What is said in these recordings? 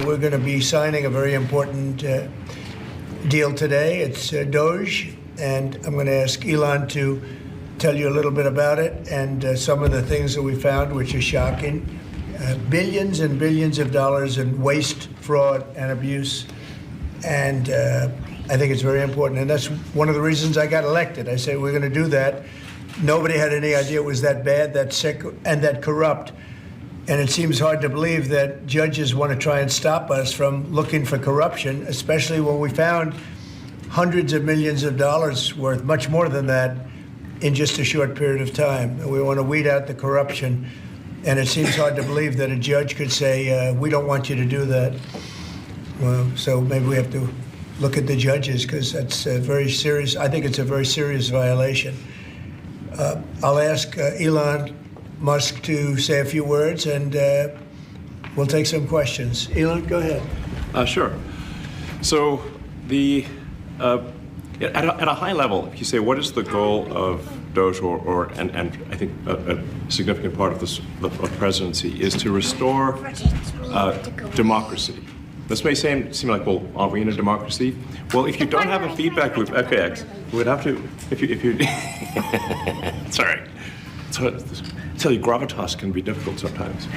we're going to be signing a very important deal today. It's Doge, and I'm going to ask Elon to tell you a little bit about it and some of the things that we found, which are shocking. Billions and billions of dollars in waste, fraud, and abuse. And I think it's very important. And that's one of the reasons I got elected. I said, we're going to do that. Nobody had any idea it was that bad, that sick, and that corrupt. And it seems hard to believe that judges want to try and stop us from looking for corruption, especially when we found hundreds of millions of dollars worth, much more than that, in just a short period of time. And we want to weed out the corruption. And it seems hard to believe that a judge could say, we don't want you to do that. Well, so maybe we have to look at the judges, because that's very serious. I think it's a very serious violation. I'll ask Elon Musk to say a few words, and we'll take some questions. Elon, go ahead. Sure. So at a high level, if you say, what is the goal of Doge, and I think a significant part of the presidency is to restore democracy. This may seem like, well, are we in a democracy? Well, if you don't have a feedback loop, okay, we would have to, if you sorry. So, tell you, gravitas can be difficult sometimes.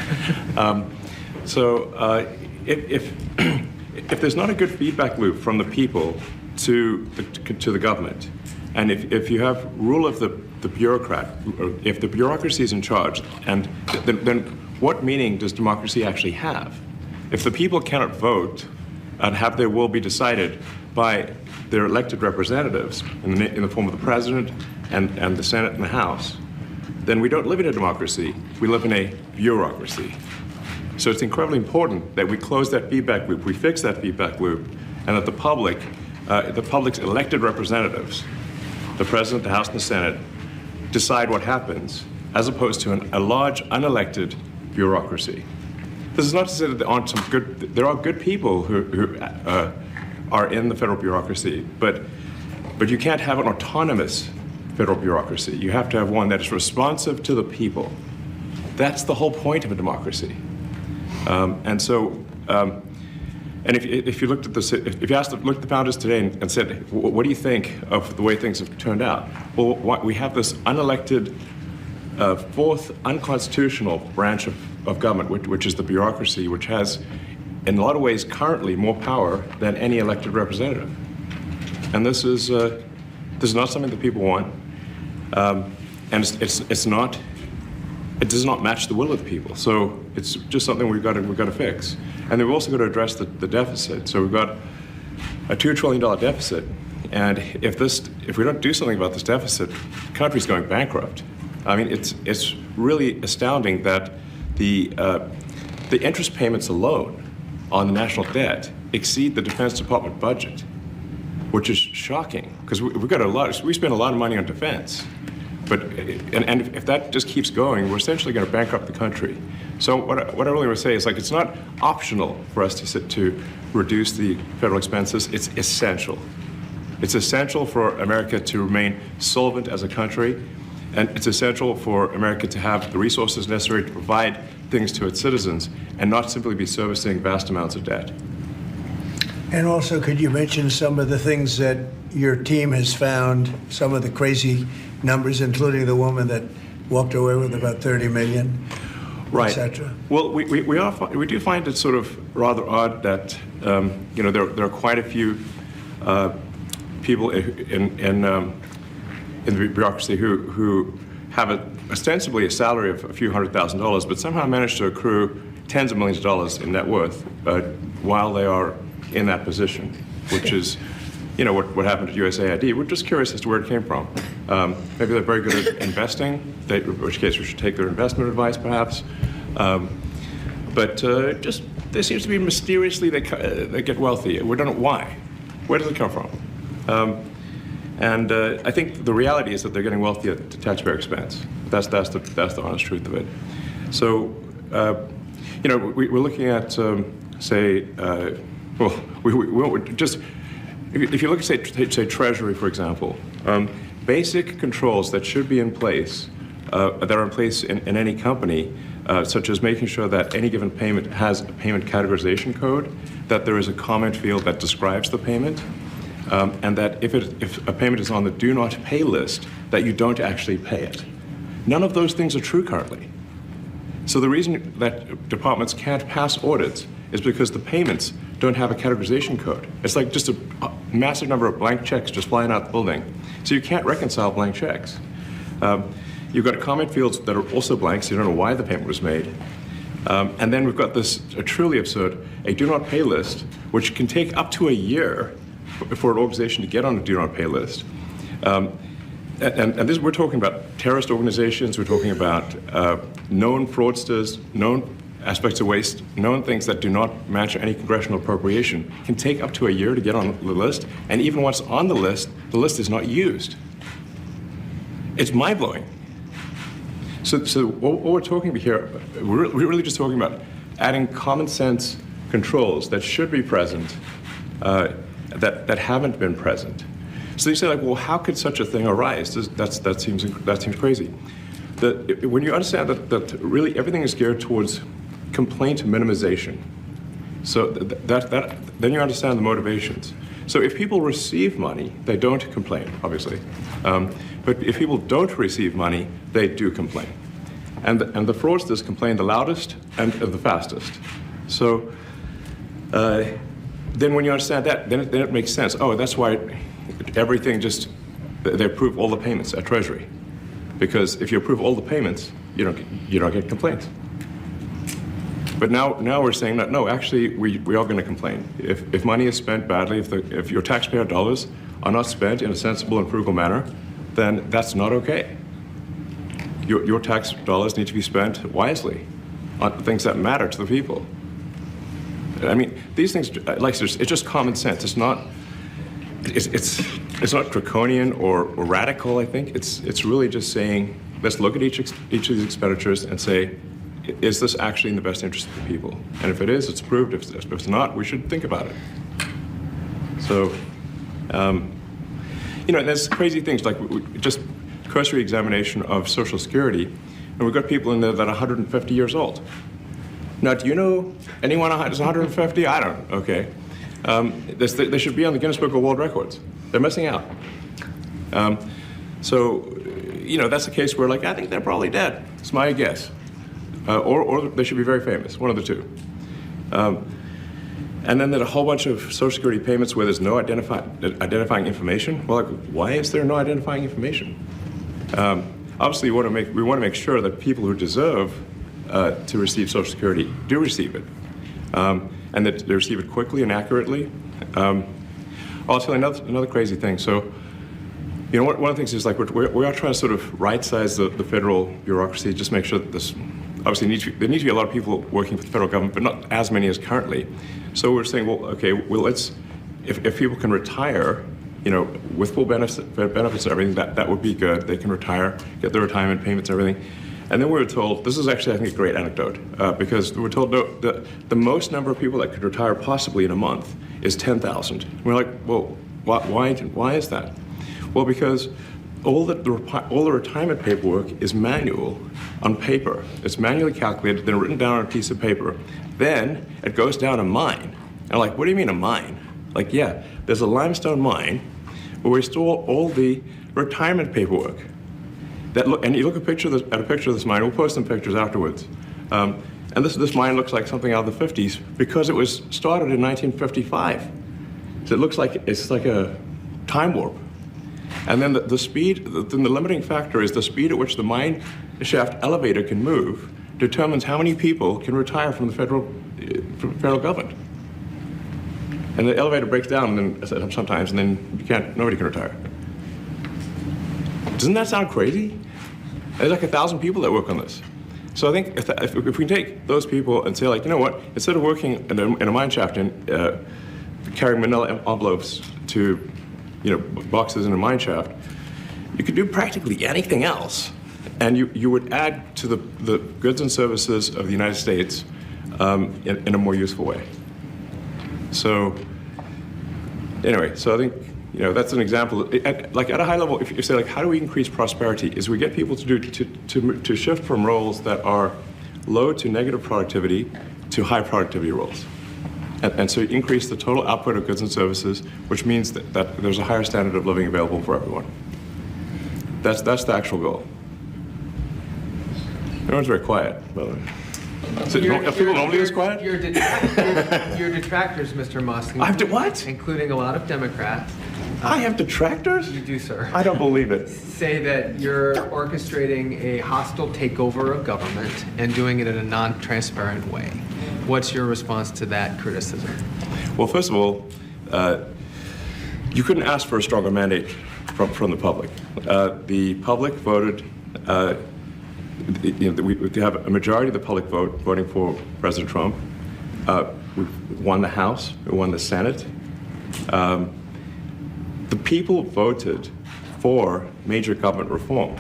If there's not a good feedback loop from the people to the government, and if you have rule of the bureaucrat, or if the bureaucracy is in charge, and then what meaning does democracy actually have? If the people cannot vote and have their will be decided by their elected representatives in the form of the president and the Senate and the House, then we don't live in a democracy, we live in a bureaucracy. So it's incredibly important that we close that feedback loop, we fix that feedback loop, and that the public's elected representatives, the president, the House, and the Senate, decide what happens, as opposed to a large unelected bureaucracy. This is not to say that there are good people who are in the federal bureaucracy, but you can't have an autonomous federal bureaucracy. You have to have one that is responsive to the people. That's the whole point of a democracy. And if you looked at if you looked at the founders today and said, what do you think of the way things have turned out? Well, we have this unelected, fourth unconstitutional branch of government, which is the bureaucracy, which has, in a lot of ways, currently more power than any elected representative. And this is not something that people want, and it does not match the will of the people. So it's just something we've got to fix. And then we've also got to address the deficit. So we've got a $2 trillion deficit, and if we don't do something about this deficit, the country's going bankrupt. I mean, it's really astounding that the interest payments alone on the national debt exceed the Defense Department budget, which is shocking, because we spend a lot of money on defense. But if that just keeps going, we're essentially going to bankrupt the country. So what I really want to say is, like, it's not optional for us to reduce the federal expenses. It's essential. It's essential for America to remain solvent as a country, and it's essential for America to have the resources necessary to provide things to its citizens and not simply be servicing vast amounts of debt. And also, could you mention some of the things that your team has found, some of the crazy numbers, including the woman that walked away with about 30 million, right, et cetera? Well, we do find it sort of rather odd that there are quite a few people in the bureaucracy who have ostensibly a salary of a few $100,000, but somehow manage to accrue tens of millions of dollars in net worth while they are in that position, which is, what happened at USAID. We're just curious as to where it came from. Maybe they're very good at investing, in which case we should take their investment advice, perhaps. But there seems to be mysteriously they get wealthy. We don't know why. Where does it come from? And I think the reality is that they're getting wealthy at taxpayer expense. That's the honest truth of it. So, we're looking at, if you look at, say, Treasury, for example, basic controls that should be in place, that are in place in any company, such as making sure that any given payment has a payment categorization code, that there is a comment field that describes the payment, and that if a payment is on the do not pay list, that you don't actually pay it. None of those things are true currently. So the reason that departments can't pass audits is because the payments don't have a categorization code. It's like just a massive number of blank checks just flying out the building. So you can't reconcile blank checks. You've got comment fields that are also blank, so you don't know why the payment was made. And then we've got this truly absurd, a do not pay list, which can take up to a year for an organization to get on a do not pay list. And this, we're talking about terrorist organizations, we're talking about known fraudsters, known aspects of waste, known things that do not match any congressional appropriation, can take up to a year to get on the list, and even once on the list is not used. It's mind-blowing. So what we're talking about here, we're really just talking about adding common sense controls that should be present, that haven't been present. So you say, like, well, how could such a thing arise? That seems crazy. When you understand that really everything is geared towards complaint minimization, so then you understand the motivations. So if people receive money, they don't complain, obviously. But if people don't receive money, they do complain. And the fraudsters complain the loudest and the fastest. So then when you understand that, then it makes sense. Oh, that's why everything they approve all the payments at Treasury. Because if you approve all the payments, you don't get complaints. But now we're saying that, no, actually, we are going to complain. If money is spent badly, if your taxpayer dollars are not spent in a sensible and frugal manner, then that's not okay. Your tax dollars need to be spent wisely on things that matter to the people. I mean, these things, like, it's just common sense. It's not draconian or radical, I think. It's really just saying, let's look at each of these expenditures and say, is this actually in the best interest of the people? And if it is, it's approved. If it's not, we should think about it. So, there's crazy things like just cursory examination of Social Security, and we've got people in there that are 150 years old. Now, do you know anyone who's 150? I don't. Okay. They should be on the Guinness Book of World Records. They're missing out. So, that's a case where, like, I think they're probably dead. It's my guess. Or they should be very famous, one of the two. And then there's a whole bunch of Social Security payments where there's no identifying information. Well, like, why is there no identifying information? Obviously, we want to make sure that people who deserve to receive Social Security do receive it, and that they receive it quickly and accurately. I'll tell you another crazy thing. So, one of the things is, like, we are trying to sort of right-size the federal bureaucracy, just make sure that this. Obviously, there need to be a lot of people working for the federal government, but not as many as currently. So we're saying, well, okay, if people can retire, with full benefits and everything, that would be good. They can retire, get their retirement payments and everything. And then we were told, this is actually, I think, a great anecdote, because we were told, no, the most number of people that could retire possibly in a month is 10,000. We're like, well, why is that? Well, because all the retirement paperwork is manual on paper. It's manually calculated, then written down on a piece of paper. Then it goes down a mine. And I'm like, what do you mean a mine? Like, yeah, there's a limestone mine where we store all the retirement paperwork. And you look at a picture of this mine. We'll post some pictures afterwards. And this mine looks like something out of the 50s because it was started in 1955. So it looks like it's like a time warp. And then the speed, then the limiting factor is the speed at which the mine shaft elevator can move determines how many people can retire from the federal government. And the elevator breaks down and then sometimes, and then nobody can retire. Doesn't that sound crazy? There's like 1,000 people that work on this. So I think if we can take those people and say, like, you know what, instead of working in a mine shaft and carrying manila envelopes to boxes in a mine shaft, you could do practically anything else, and you would add to the goods and services of the United States in a more useful way. So anyway, so I think that's an example. Like at a high level, if you say, like, how do we increase prosperity? Is we get people to shift from roles that are low to negative productivity to high productivity roles. And so you increase the total output of goods and services, which means that there's a higher standard of living available for everyone. That's the actual goal. Everyone's very quiet, by the way. So are people normally this quiet? Your detractors, Mr. Musk. I have to what? Including a lot of Democrats. I have detractors? You do, sir. I don't believe it. Say that you're orchestrating a hostile takeover of government and doing it in a non-transparent way. What's your response to that criticism? Well, first of all, you couldn't ask for a stronger mandate from the public. The public voted. We have a majority of the public voting for President Trump. We won the House. We won the Senate. The people voted for major government reform.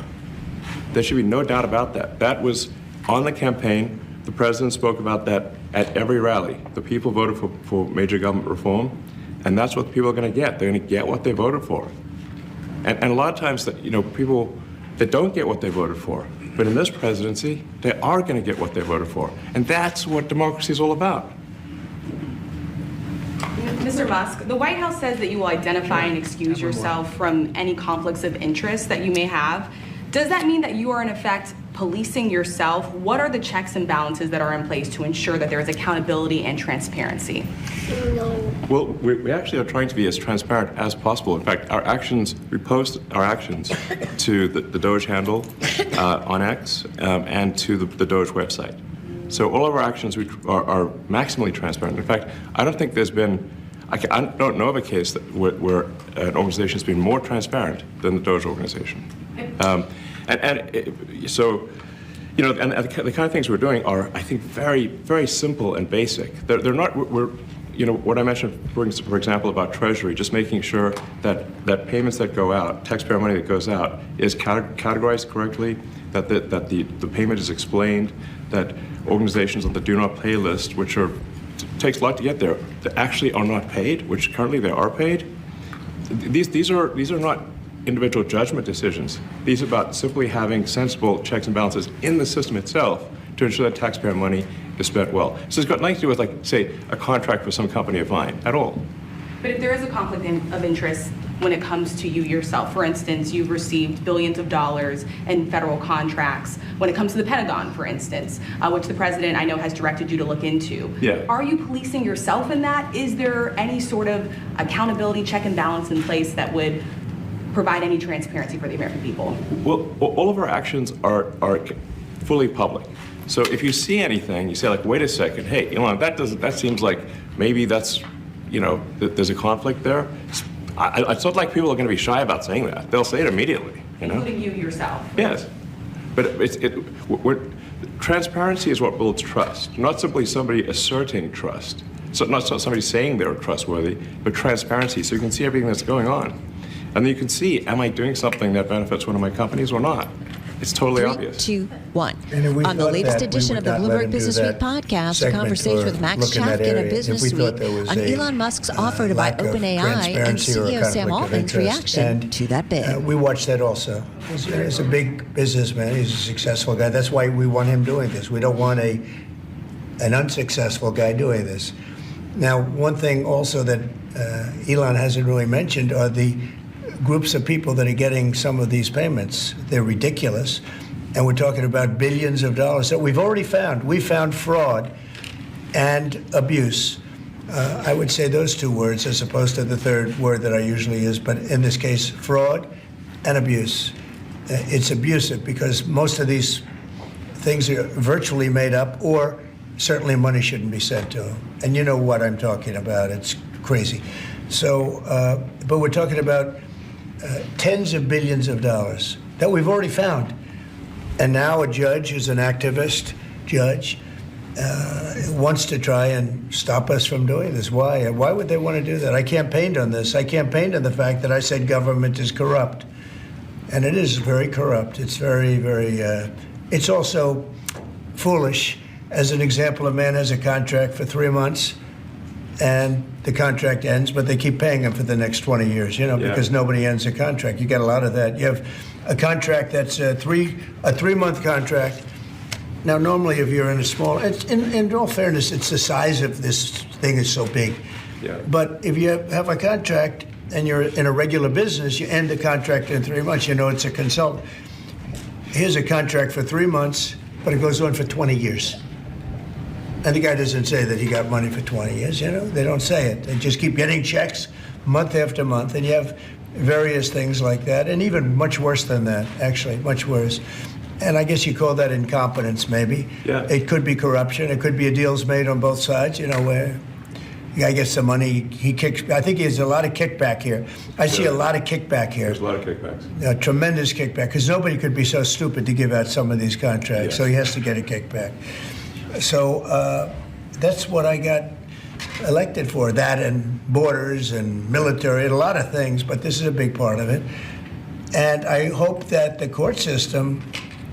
There should be no doubt about that. That was on the campaign. The president spoke about that at every rally. The people voted for major government reform, and that's what people are going to get. They're going to get what they voted for. And a lot of times, people that don't get what they voted for, but in this presidency, they are going to get what they voted for. And that's what democracy is all about. Mr. Musk, the White House says that you will identify and excuse yourself from any conflicts of interest that you may have. Does that mean that you are, in effect, policing yourself? What are the checks and balances that are in place to ensure that there is accountability and transparency? Well, we actually are trying to be as transparent as possible. In fact, we post our actions to the Doge handle on X and to the Doge website. So all of our actions are maximally transparent. In fact, I don't think there's been, I don't know of a case where an organization has been more transparent than the Doge organization. So, and the kind of things we're doing are, I think, very, very simple and basic. They're not, what I mentioned, for example, about Treasury, just making sure that payments that go out, taxpayer money that goes out, is categorized correctly, that the payment is explained, that organizations on the do not pay list, which takes a lot to get there, that actually are not paid, which currently they are paid. These are not individual judgment decisions. These are about simply having sensible checks and balances in the system itself to ensure that taxpayer money is spent well. So it's got nothing to do with, like, say, a contract for some company of mine at all. But if there is a conflict of interest when it comes to you yourself, for instance, you've received billions of dollars in federal contracts, when it comes to the Pentagon, for instance, which the president, I know, has directed you to look into. Yeah. Are you policing yourself in that? Is there any sort of accountability check and balance in place that would provide any transparency for the American people? Well, all of our actions are fully public. So if you see anything, you say, like, wait a second, hey, Elon, that seems like maybe that's, there's a conflict there. It's not like people are going to be shy about saying that. They'll say it immediately. Including you yourself. Yes, but transparency is what builds trust, not simply somebody asserting trust. So not somebody saying they're trustworthy, but transparency, so you can see everything that's going on. And then you can see, am I doing something that benefits one of my companies or not? It's totally 3, obvious. 2, 1. And On the thought latest that edition we of the would not let Bloomberg him do Business Week that podcast, a segment conversation or with Max look in that Chafkin of area if Business we thought Week there was on a, Elon Musk's offer to buy lack of OpenAI and transparency or CEO Sam conflict of Altman's interest. reaction And, to that bid. we watched that also. He's a big businessman. He's a successful guy. That's why we want him doing this. We don't want an unsuccessful guy doing this. Now, one thing also that Elon hasn't really mentioned are the groups of people that are getting some of these payments. They're ridiculous. And we're talking about billions of dollars that we've already found. We found fraud and abuse. I would say those two words as opposed to the third word that I usually use, but in this case, fraud and abuse. It's abusive because most of these things are virtually made up, or certainly money shouldn't be sent to them. And you know what I'm talking about. It's crazy. So, but we're talking about tens of billions of dollars that we've already found. And now a judge who's an activist judge wants to try and stop us from doing this. Why? Why would they want to do that? I campaigned on this. I campaigned on the fact that I said government is corrupt. And it is very corrupt. It's very, very, it's also foolish. As an example, a man has a contract for 3 months and the contract ends, but they keep paying him for the next 20 years, because nobody ends a contract. You get a lot of that. You have a contract that's a 3-month contract. Now, normally, if you're in a small, in all fairness, it's the size of this thing is so big. Yeah. But if you have a contract and you're in a regular business, you end the contract in 3 months. You know it's a consultant. Here's a contract for 3 months, but it goes on for 20 years. And the guy doesn't say that he got money for 20 years, you know? They don't say it. They just keep getting checks month after month. And you have various things like that, and even much worse than that, actually, much worse. And I guess you call that incompetence, maybe. Yeah. It could be corruption. It could be a deal's made on both sides, you know, where the guy gets the money, he kicks. I think there's a lot of kickback here. I see a lot of kickback here. There's a lot of kickbacks. A tremendous kickback, because nobody could be so stupid to give out some of these contracts, Yes. so he has to get a kickback. So that's what I got elected for, that and borders and military and a lot of things, but this is a big part of it. And I hope that the court system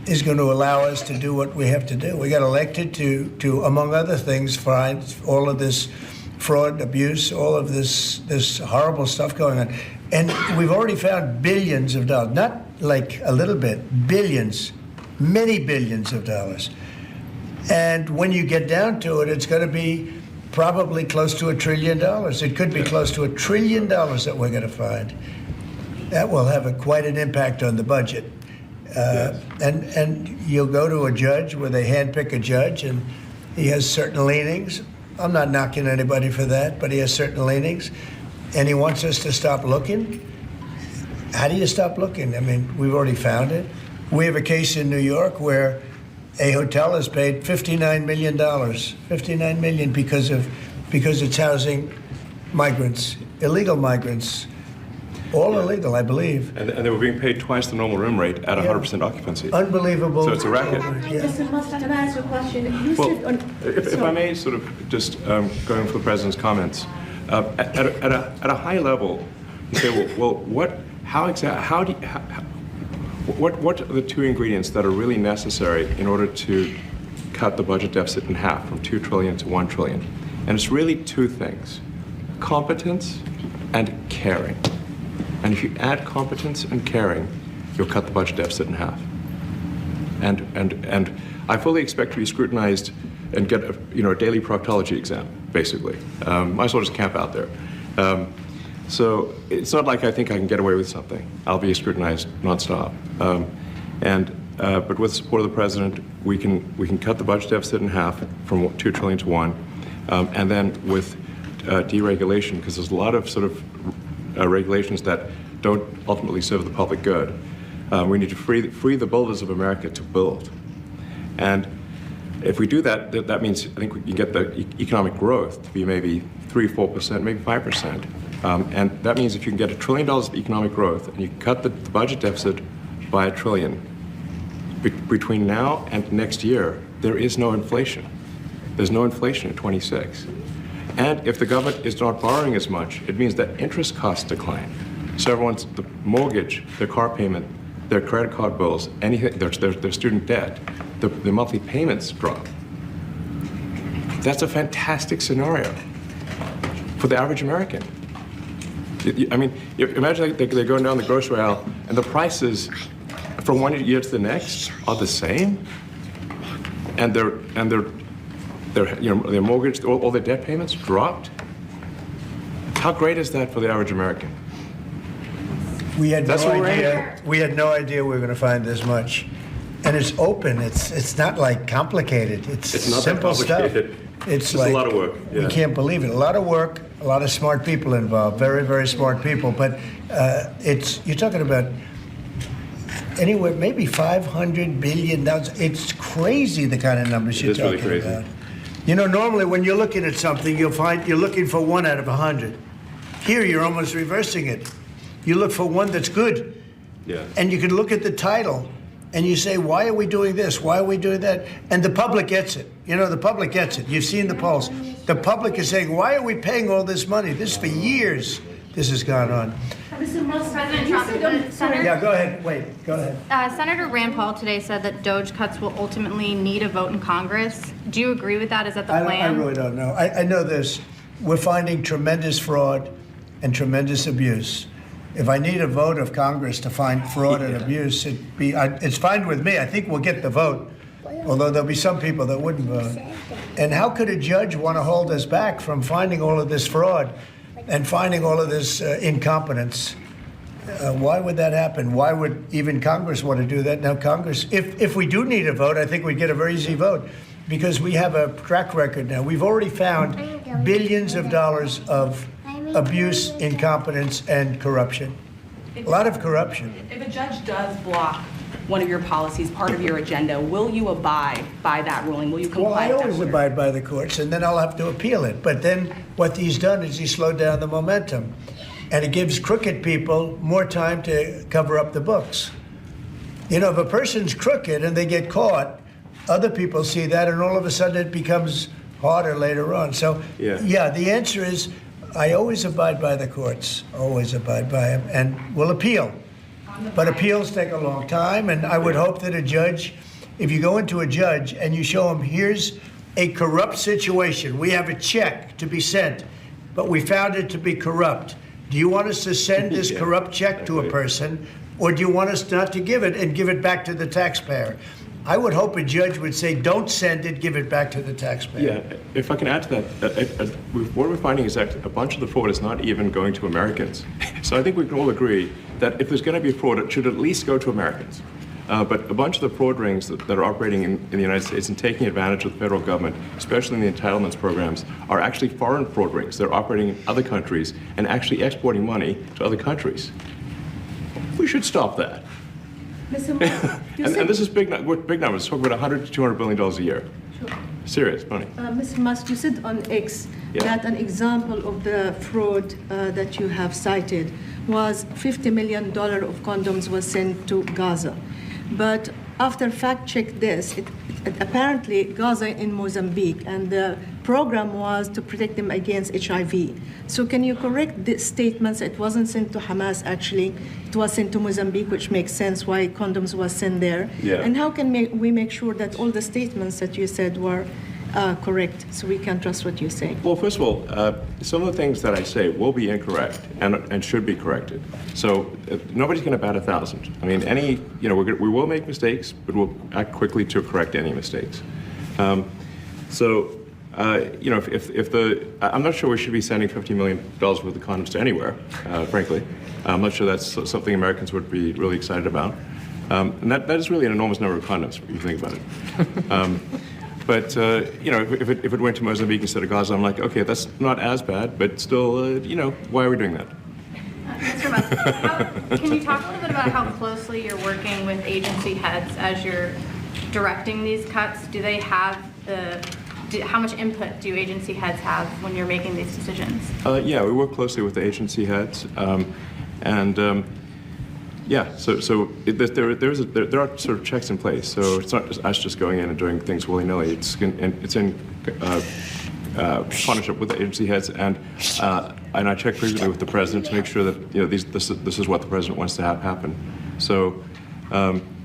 is going to allow us to do what we have to do. We got elected to among other things, find all of this fraud, abuse, all of this horrible stuff going on. And we've already found billions of dollars, not like a little bit, billions, many billions of dollars. And when you get down to it, it's going to be probably close to $1 trillion. It could be close to $1 trillion that we're going to find. That will have quite an impact on the budget. Yes. And you'll go to a judge where they handpick a judge, and he has certain leanings. I'm not knocking anybody for that, but he has certain leanings, and he wants us to stop looking. How do you stop looking? I mean, we've already found it. We have a case in New York where a hotel has paid $59 million, $59 million because it's housing migrants, illegal migrants, all illegal, I believe. And they were being paid twice the normal room rate at 100% occupancy. Unbelievable. So it's a racket. Yeah. Mr. Musk, can I ask you a question? You Well, said if I may sort of just going for the president's comments, at a high level, you say, well, what are the two ingredients that are really necessary in order to cut the budget deficit in half from 2 trillion to 1 trillion? And it's really two things: competence and caring. And if you add competence and caring, you'll cut the budget deficit in half. And I fully expect to be scrutinized and get a daily proctology exam, basically. Might as well just camp out there. So it's not like I think I can get away with something. I'll be scrutinized nonstop. But with the support of the president, we can cut the budget deficit in half from 2 trillion to 1, and then with deregulation, because there's a lot of sort of regulations that don't ultimately serve the public good. We need to free the builders of America to build. And if we do that, that means I think we can get the economic growth to be maybe 3-4%, maybe 5%. And that means if you can get $1 trillion of economic growth and you cut the budget deficit by $1 trillion, between now and next year, there is no inflation. There's no inflation in 26. And if the government is not borrowing as much, it means that interest costs decline. So everyone's, the mortgage, their car payment, their credit card bills, anything, their student debt, the monthly payments drop. That's a fantastic scenario for the average American. I mean, imagine they're going down the grocery aisle and the prices from one year to the next are the same, and their mortgage, all their debt payments dropped. How great is that for the average American? We had That's no what we're idea. We had no idea we were going to find this much, and it's open. It's not like complicated. It's not that simple complicated. stuff. It's just like, a lot of work. We Yeah. can't believe it. A lot of work, a lot of smart people involved. Very, very smart people. But you're talking about anywhere maybe $500 billion. It's crazy the kind of numbers you're It is really talking crazy. about. You know, normally when you're looking at something, you'll find you're looking for 1 out of 100. Here, you're almost reversing it. You look for one that's good. Yeah. And you can look at the title and you say, why are we doing this? Why are we doing that? And the public gets it. You know, the public gets it. You've seen the polls. The public is saying, why are we paying all this money? This for years, this has gone on. Mr. Musk, President you Trump, said- Senator, Yeah, go ahead. Wait, go ahead. Senator Rand Paul today said that Doge cuts will ultimately need a vote in Congress. Do you agree with that? Is that the I plan? really don't know. I know this. We're finding tremendous fraud and tremendous abuse. If I need a vote of Congress to find fraud and abuse, it's fine with me. I think we'll get the vote. although there'll be some people that wouldn't vote. And how could a judge want to hold us back from finding all of this fraud and finding all of this incompetence? Why would that happen? Why would even Congress want to do that? Now, Congress, if we do need a vote, I think we'd get a very easy vote because we have a track record now. We've already found billions of dollars of abuse, incompetence, and corruption. A lot of corruption. If a judge does block one of your policies, part of your agenda, will you abide by that ruling? Will you comply Well, I with that always order? abide by the courts, and then I'll have to appeal it. But then what he's done is he slowed down the momentum. And it gives crooked people more time to cover up the books. You know, if a person's crooked and they get caught, other people see that, and all of a sudden it becomes harder later on. So, yeah, the answer is I always abide by the courts, always abide by them, and will appeal. But appeals take a long time, and I would hope that a judge, if you go into a judge and you show him, here's a corrupt situation, we have a check to be sent, but we found it to be corrupt. Do you want us to send this corrupt check to a person, or do you want us not to give it and give it back to the taxpayer? I would hope a judge would say, don't send it, give it back to the taxpayer. Yeah, if I can add to that, what we're finding is that a bunch of the fraud is not even going to Americans. So I think we can all agree that if there's going to be fraud, it should at least go to Americans. But a bunch of the fraud rings that are operating in the United States and taking advantage of the federal government, especially in the entitlements programs, are actually foreign fraud rings. They're operating in other countries and actually exporting money to other countries. We should stop that. Mr. Musk, And this is big numbers. We're talking about $100 to $200 billion a year. Sure. Serious money. Mr. Musk, you said on X that an example of the fraud that you have cited was $50 million of condoms was sent to Gaza. But after fact check this, it apparently Gaza in Mozambique, and the program was to protect them against HIV. So can you correct the statements? It wasn't sent to Hamas actually, it was sent to Mozambique, which makes sense why condoms was sent there. Yeah. And how can we make sure that all the statements that you said were correct, so we can trust what you say? Well, first of all, some of the things that I say will be incorrect and should be corrected. So nobody's going to bat 1,000. I mean, we will make mistakes, but we'll act quickly to correct any mistakes. I'm not sure we should be sending $50 million worth of condoms to anywhere, frankly. I'm not sure that's something Americans would be really excited about. And that is really an enormous number of condoms, if you think about it. But if it went to Mozambique instead of Gaza, I'm like, okay, that's not as bad, but still, why are we doing that? Mr. Musk, can you talk a little bit about how closely you're working with agency heads as you're directing these cuts? Do they have how much input do agency heads have when you're making these decisions? Yeah, we work closely with the agency heads, there are sort of checks in place. So it's not just us just going in and doing things willy-nilly. It's in partnership with the agency heads, and I check frequently with the president to make sure that this is what the president wants to have happen. So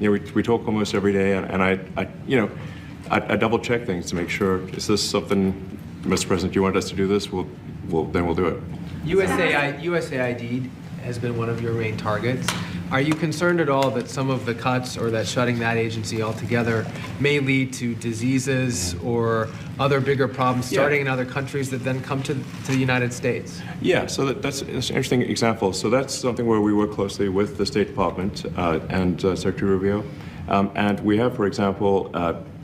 we talk almost every day, and I double check things to make sure, is this something, Mr. President, you want us to do this? Then we'll do it. USAID has been one of your main targets. Are you concerned at all that some of the cuts or that shutting that agency altogether may lead to diseases or other bigger problems starting in other countries that then come to the United States? Yeah, so that's an interesting example. So that's something where we work closely with the State Department and Secretary Rubio. And we have, for example,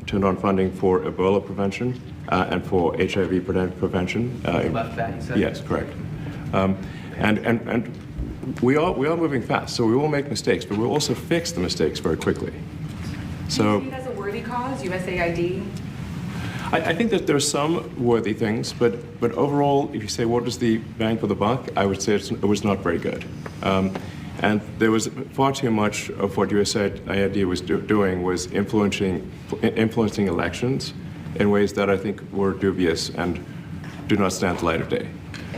turned on funding for Ebola prevention and for HIV prevention. Left that, you said? Yes, correct. And we are moving fast, so we will make mistakes, but we'll also fix the mistakes very quickly. So, do you see it as a worthy cause, USAID? I think that there are some worthy things, but overall, if you say what is the bang for the buck, I would say it was not very good. And there was far too much of what USAID was doing was influencing elections in ways that I think were dubious and do not stand the light of day.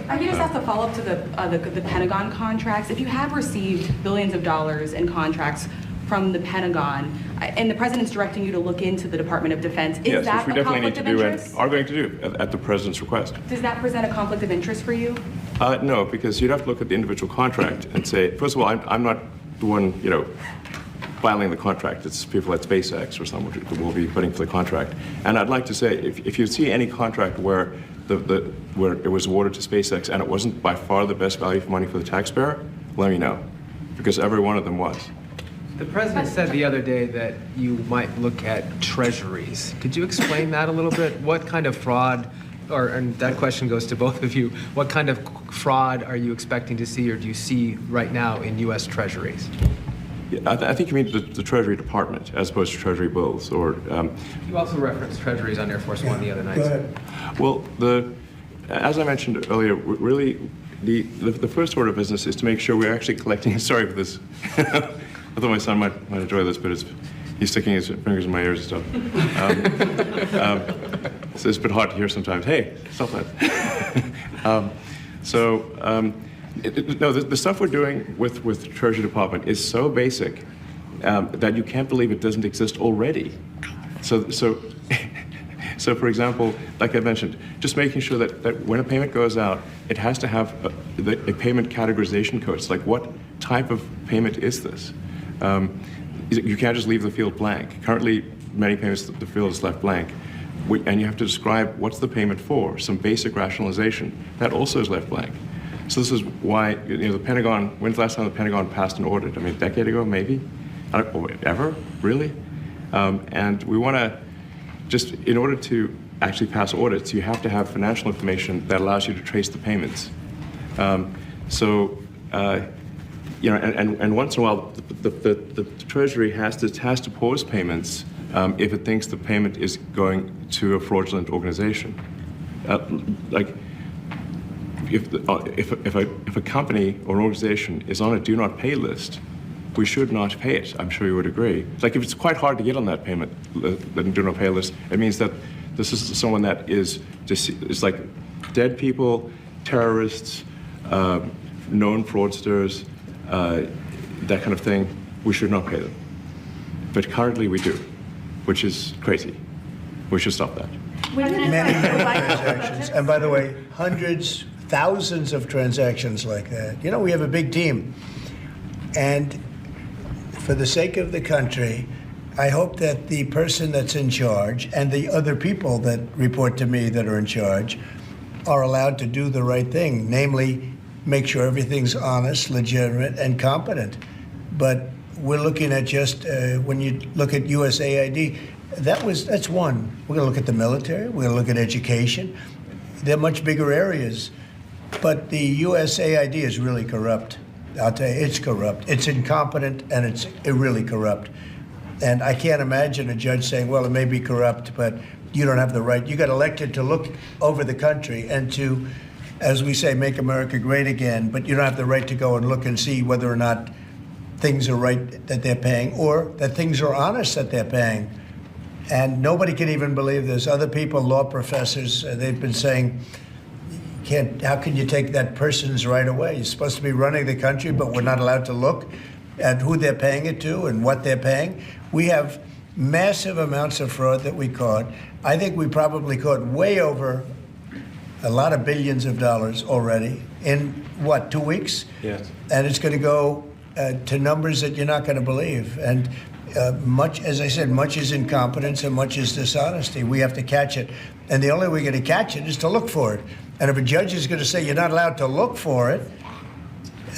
I can just ask a follow-up to the Pentagon contracts. If you have received billions of dollars in contracts from the Pentagon, and the president's directing you to look into the Department of Defense, is that a conflict of interest? Are going to do at the president's request. Does that present a conflict of interest for you? No, because you'd have to look at the individual contract and say, first of all, I'm not the one, filing the contract. It's people at SpaceX or someone who will be putting for the contract. And I'd like to say, if you see any contract where where it was awarded to SpaceX and it wasn't by far the best value for money for the taxpayer, let me know, because every one of them was. The president said the other day that you might look at treasuries. Could you explain that a little bit? What kind of fraud, and that question goes to both of you, what kind of fraud are you expecting to see or do you see right now in U.S. treasuries? Yeah, I think you mean the Treasury Department as opposed to Treasury bills, or. You also referenced treasuries on Air Force One the other night. Go ahead. Well, as I mentioned earlier, really, the first order of business is to make sure we're actually collecting. Sorry for this. I thought my son might enjoy this, but he's sticking his fingers in my ears and stuff. So it's a bit hard to hear sometimes. Hey, stop that. No, the stuff we're doing with the Treasury Department is so basic that you can't believe it doesn't exist already. So, for example, like I mentioned, just making sure that when a payment goes out, it has to have a payment categorization code. It's like, what type of payment is this? You can't just leave the field blank. Currently, many payments, the field is left blank. And you have to describe what's the payment for, some basic rationalization. That also is left blank. So this is why, the Pentagon, when's the last time the Pentagon passed an audit? I mean, a decade ago, maybe? Ever? Really? And we want to, just in order to actually pass audits, you have to have financial information that allows you to trace the payments. And once in a while, the Treasury has to pause payments if it thinks the payment is going to a fraudulent organization. If a company or an organization is on a do not pay list, we should not pay it. I'm sure you would agree. Like, if it's quite hard to get on that payment, the do not pay list, it means that this is someone that is like dead people, terrorists, known fraudsters, that kind of thing. We should not pay them. But currently we do, which is crazy. We should stop that. Many transactions. And by the way, hundreds, thousands of transactions like that. We have a big team. And for the sake of the country, I hope that the person that's in charge and the other people that report to me that are in charge are allowed to do the right thing, namely make sure everything's honest, legitimate, and competent. But we're looking at just, when you look at USAID, that's one. We're going to look at the military. We're going to look at education. They're much bigger areas. But the USAID is really corrupt. I'll tell you, it's corrupt. It's incompetent, and it's really corrupt. And I can't imagine a judge saying, well, it may be corrupt, but you don't have the right. You got elected to look over the country and to, as we say, make America great again, but you don't have the right to go and look and see whether or not things are right that they're paying or that things are honest that they're paying. And nobody can even believe this. Other people, law professors, they've been saying, how can you take that person's right away? You're supposed to be running the country, but we're not allowed to look at who they're paying it to and what they're paying. We have massive amounts of fraud that we caught. I think we probably caught way over a lot of billions of dollars already in, 2 weeks? Yes. And it's going to go to numbers that you're not going to believe. And much, as I said, much is incompetence and much is dishonesty. We have to catch it. And the only way we're going to catch it is to look for it. And if a judge is going to say you're not allowed to look for it,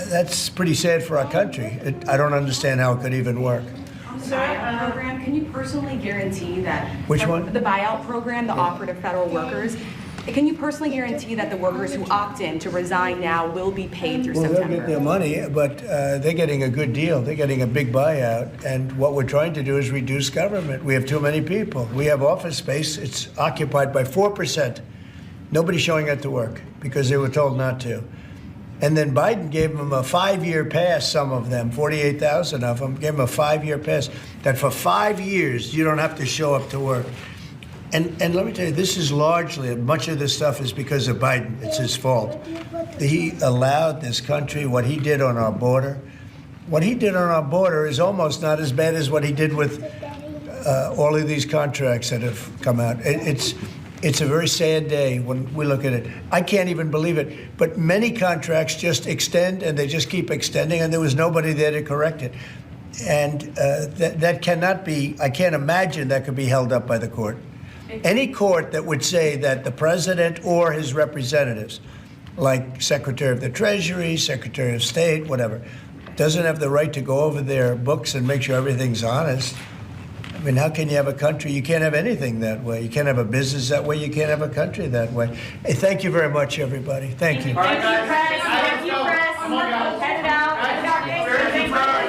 that's pretty sad for our country. I don't understand how it could even work. The buyout program, can you personally guarantee that? Which one? The buyout program, the offer to federal workers. Can you personally guarantee that the workers who opt in to resign now will be paid through September? Well, they'll get their money, but they're getting a good deal. They're getting a big buyout. And what we're trying to do is reduce government. We have too many people. We have office space. It's occupied by 4%. Nobody's showing up to work because they were told not to. And then Biden gave them a 5-year pass, some of them, 48,000 of them, gave them a 5-year pass, that for 5 years you don't have to show up to work. And let me tell you, this is largely, much of this stuff is because of Biden. It's his fault. He allowed this country, what he did on our border. What he did on our border is almost not as bad as what he did with all of these contracts that have come out. It's a very sad day when we look at it. I can't even believe it. But many contracts just extend, and they just keep extending, and there was nobody there to correct it. And that cannot be, I can't imagine that could be held up by the court. Any court that would say that the president or his representatives, like Secretary of the Treasury, Secretary of State, whatever, doesn't have the right to go over their books and make sure everything's honest. I mean, how can you have a country? You can't have anything that way. You can't have a business that way. You can't have a country that way. Hey, thank you very much, everybody. Thank you. Thank you, press. Thank you, press. Head it out.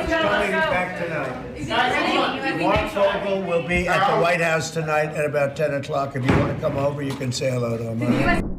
Coming back tonight. Mark Vogel will be at the White House tonight at about 10 o'clock. If you want to come over, you can say hello to him.